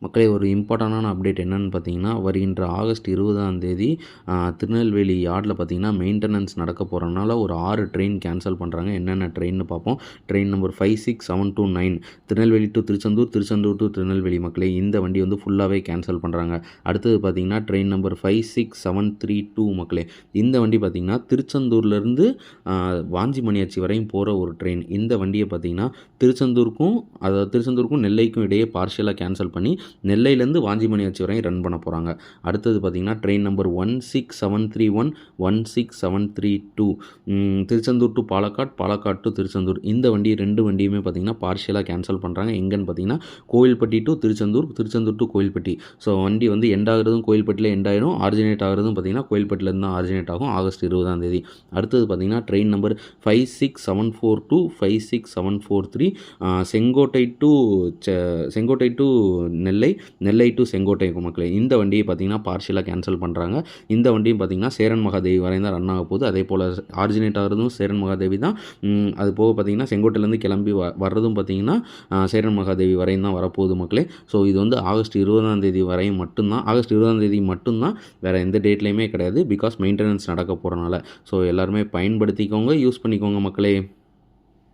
மக்களே ஒரு இம்பார்ட்டண்டான அப்டேட் என்னென்னு பார்த்தீங்கன்னா, வருகின்ற ஆகஸ்ட் 20ஆம் தேதி திருநெல்வேலி யார்டில் பார்த்தீங்கன்னா மெயின்டெனன்ஸ் நடக்க போகிறனால ஒரு 6 ட்ரெயின் கேன்சல் பண்ணுறாங்க. என்னென்ன ட்ரெயின்னு பார்ப்போம். Train number 56729 Tirunelveli to Tiruchendur, Tiruchendur to Tirunelveli மக்களே. இந்த வண்டி வந்து ஃபுல்லாகவே கேன்சல் பண்ணுறாங்க. அடுத்தது பார்த்தீங்கன்னா ட்ரெயின் நம்பர் 56732 மக்களே. இந்த வண்டி பார்த்தீங்கன்னா திருச்செந்தூர்லேருந்து வாஞ்சிமணியாச்சி வரையும் போகிற ஒரு ட்ரெயின். இந்த வண்டியை பார்த்தீங்கன்னா திருச்செந்தூருக்கும் நெல்லைக்கும் இடையே பார்ஷியலாக கேன்சல் பண்ணி நெல்லையிலேருந்து வாஞ்சிமணியாச்சி வரையும் ரன் பண்ண போகிறாங்க. அடுத்தது பார்த்திங்கன்னா train number 16731 16732 Tiruchendur to Palakkad, Palakkad to Tiruchendur. இந்த வண்டி 2 வண்டியுமே பார்த்திங்கன்னா பார்ஷியலாக கேன்சல் பண்ணுறாங்க. எங்கன்னு பார்த்திங்கன்னா Kovilpatti to Tiruchendur, Tiruchendur to Kovilpatti. So வண்டி வந்து எண்ட் ஆகிறதும் கோவில்பட்டியில் எண்ட் ஆகிடும், ஆரிஜினேட் ஆகிறதும் பார்த்திங்கன்னா கோவில்பட்டியிலேருந்து தான் ஆரிஜினேட் ஆகும் ஆகஸ்ட் 20ஆம் தேதி. அடுத்தது பார்த்திங்கன்னா train number 56742 56743 Sengottai to Nellai, Nellai to Sengottai மக்களே. இந்த வண்டியை பார்த்திங்கன்னா பார்ஷியலாக கேன்சல் பண்ணுறாங்க. இந்த வண்டியும் பார்த்திங்கன்னா சேரன் மகாதேவி வரையும் தான் ரன் ஆக போகுது. அதே போல் ஆரிஜினேட் ஆகிறதும் சேரன் மகாதேவி தான். அது போக பார்த்திங்கன்னா செங்கோட்டையிலேருந்து கிளம்பி வர்றதும் பார்த்திங்கன்னா சேரன் மகாதேவி வரையும் தான் வரப்போகுது மக்களே. ஸோ இது வந்து ஆகஸ்ட் 20ஆம் தேதி வரையும் மட்டும்தான், ஆகஸ்ட் 20ஆம் தேதி மட்டும்தான், வேறு எந்த டேட்லேயுமே கிடையாது. பிகாஸ் மெயின்டெனன்ஸ் நடக்க போகிறனால. ஸோ எல்லாருமே பயன்படுத்திக்கோங்க, யூஸ் பண்ணிக்கோங்க மக்களே.